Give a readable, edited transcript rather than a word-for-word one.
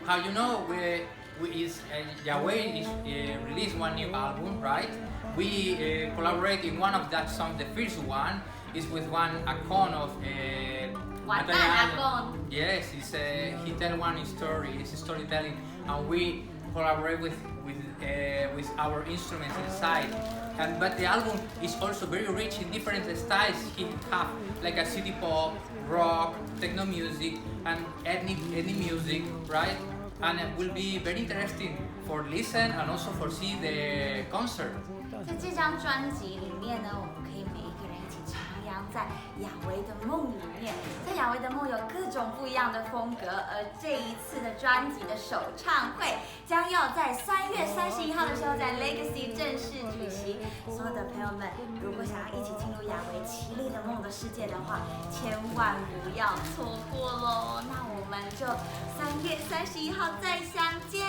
how you know Yahweh is released one new album, right? We collaborate in one of that songs. The first one is with one Akon of Akon. Yes, he tell one story. It's storytelling, and we collaborate with our instruments inside. But the album is also very rich in different styles. He have like a city pop, rock, techno music, and ethnic music, right? And it will be very interesting for listen and also for see the concert. 在这张专辑里面呢，我们可以每一个人一起徜徉在亚维的梦里面。在亚维的梦有各种不一样的风格，而这一次的专辑的首唱会将要在3月31号的时候在 Legacy 正式举行。所有的朋友们，如果想要一起进入亚维绮丽的梦的世界的话，千万不要错过喽！那我们就3月31号再相见。